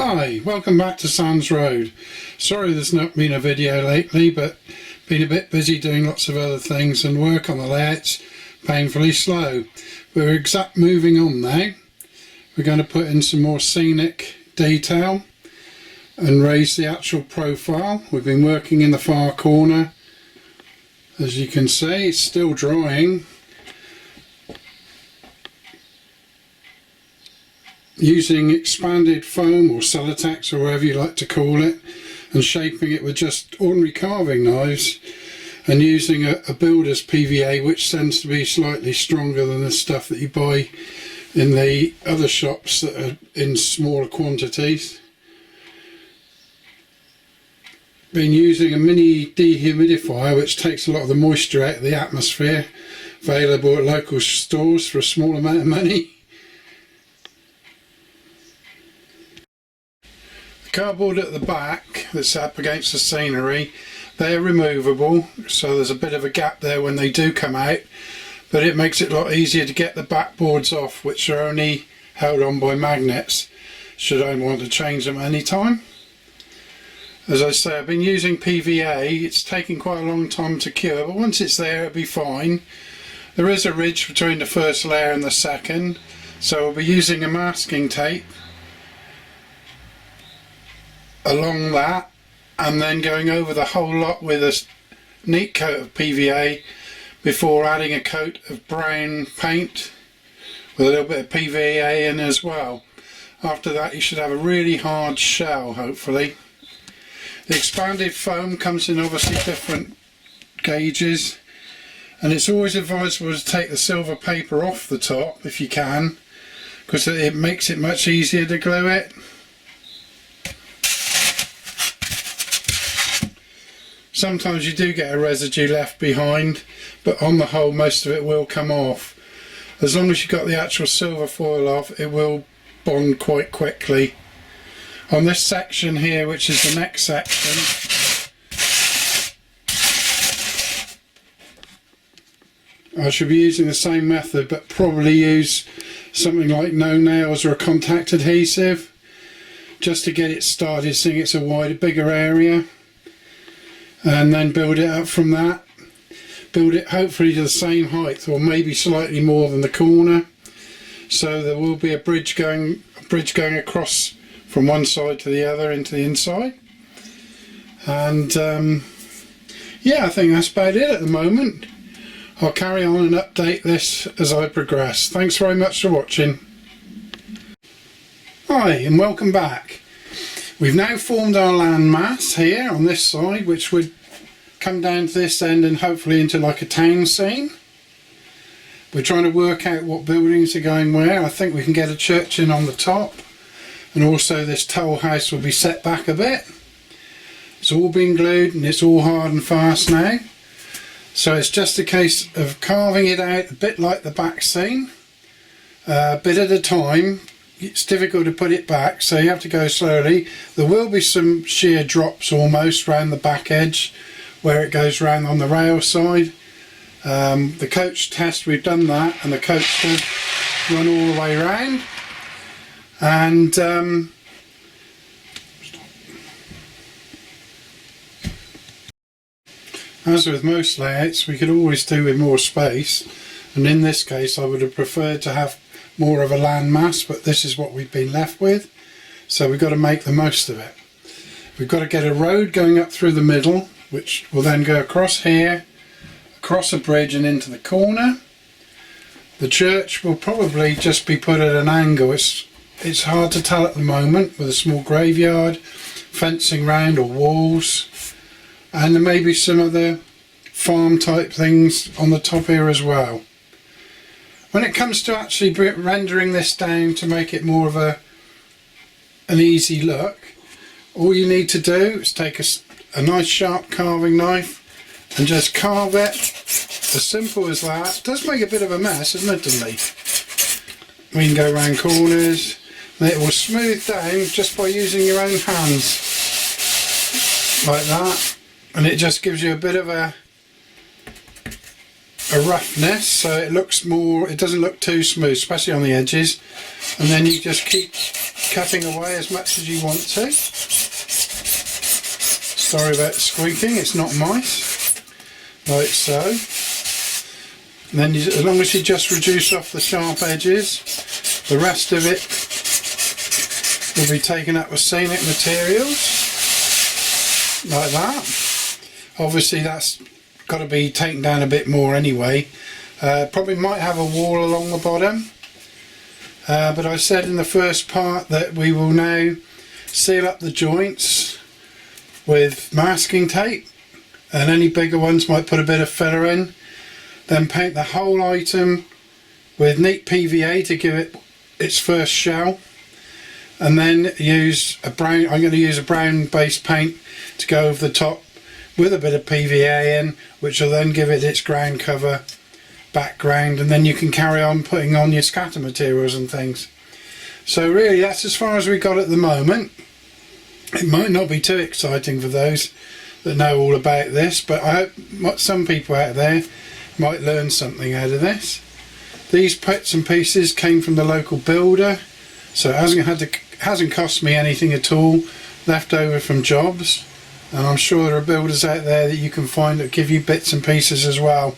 Hi, welcome back to Sands Road. Sorry there's not been a video lately, but been a bit busy doing lots of other things and work on the layouts painfully slow. We're moving on now. We're going to put in some more scenic detail and raise the actual profile. We've been working in the far corner. As you can see, it's still drying. Using expanded foam or Celotex or whatever you like to call it, and shaping it with just ordinary carving knives, and using a builder's PVA, which tends to be slightly stronger than the stuff that you buy in the other shops that are in smaller quantities. Been using a mini dehumidifier which takes a lot of the moisture out of the atmosphere, available at local stores for a small amount of money. The cardboard at the back that's up against the scenery, they're removable, so there's a bit of a gap there when they do come out, but it makes it a lot easier to get the backboards off, which are only held on by magnets should I want to change them any time. As I say, I've been using PVA. It's taken quite a long time to cure, but once it's there it'll be fine. There is a ridge between the first layer and the second, so I'll be using a masking tape along that, and then going over the whole lot with a neat coat of PVA before adding a coat of brown paint with a little bit of PVA in as well. After that you should have a really hard shell, hopefully. The expanded foam comes in obviously different gauges, and it's always advisable to take the silver paper off the top if you can, because it makes it much easier to glue it. Sometimes you do get a residue left behind, but on the whole most of it will come off. As long as you've got the actual silver foil off, it will bond quite quickly. On this section here, which is the next section, I should be using the same method, but probably use something like no nails or a contact adhesive just to get it started, seeing it's a bigger area. And then build it up from that. Build it hopefully to the same height, or maybe slightly more than the corner, so there will be a bridge going across from one side to the other into the inside. And yeah, I think that's about it at the moment. I'll carry on and update this as I progress. Thanks very much for watching. Hi and welcome back. We've now formed our land mass here on this side, which would come down to this end and hopefully into like a town scene. We're trying to work out what buildings are going where. I think we can get a church in on the top, and also this toll house will be set back a bit. It's all been glued and it's all hard and fast now, so it's just a case of carving it out a bit like the back scene, a bit at a time. It's difficult to put it back, so you have to go slowly. There will be some sheer drops almost around the back edge where it goes round on the rail side. The coach test, we've done that, and the coach does run all the way around. And as with most layouts, we could always do with more space, and in this case I would have preferred to have more of a land mass, but this is what we've been left with, so we've got to make the most of it. We've got to get a road going up through the middle, which will then go across here, across a bridge and into the corner. The church will probably just be put at an angle. It's hard to tell at the moment, with a small graveyard, fencing round or walls, and there may be some other farm type things on the top here as well. When it comes to actually rendering this down to make it more of an easy look, all you need to do is take a nice sharp carving knife and just carve it. As simple as that. It does make a bit of a mess, admittedly. We can go around corners, and it will smooth down just by using your own hands, like that, and it just gives you a bit of a a roughness, so it looks more, it doesn't look too smooth, especially on the edges. And then you just keep cutting away as much as you want to. Sorry about squeaking, it's not mice. Like so. And then as long as you just reduce off the sharp edges, the rest of it will be taken up with SCENIC materials. Like that. Obviously that's got to be taken down a bit more anyway. Probably might have a wall along the bottom. But I said in the first part that we will now seal up the joints with masking tape, and any bigger ones might put a bit of filler in. Then paint the whole item with neat PVA to give it its first shell, and then use a brown, I'm going to use a brown base paint to go over the top with a bit of PVA in, which will then give it its ground cover background, and then you can carry on putting on your scatter materials and things. So really that's as far as we got at the moment. It might not be too exciting for those that know all about this, but I hope some people out there might learn something out of this. These bits and pieces came from the local builder, so it hasn't cost me anything at all, left over from jobs. And I'm sure there are builders out there that you can find that give you bits and pieces as well.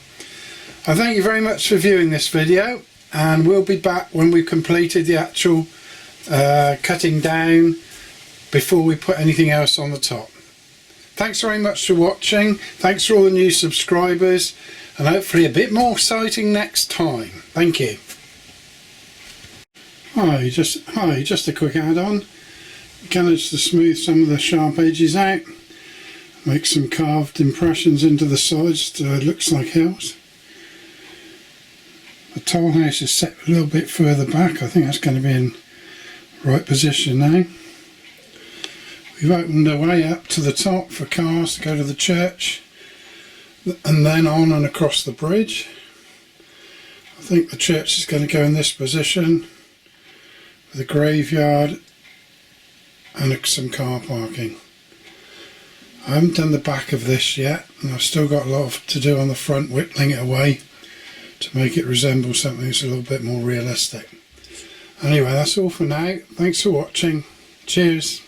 I thank you very much for viewing this video, and we'll be back when we've completed the actual cutting down before we put anything else on the top. Thanks very much for watching. Thanks for all the new subscribers, and hopefully a bit more exciting next time. Thank you. Hi, just a quick add-on. Managed to smooth some of the sharp edges out, make some carved impressions into the sides so it looks like hills. The toll house is set a little bit further back. I think that's going to be in the right position now. We've opened a way up to the top for cars to go to the church, and then on and across the bridge. I think the church is going to go in this position with a graveyard and some car parking. I haven't done the back of this yet, and I've still got a lot to do on the front, whittling it away to make it resemble something that's a little bit more realistic. Anyway, that's all for now. Thanks for watching. Cheers.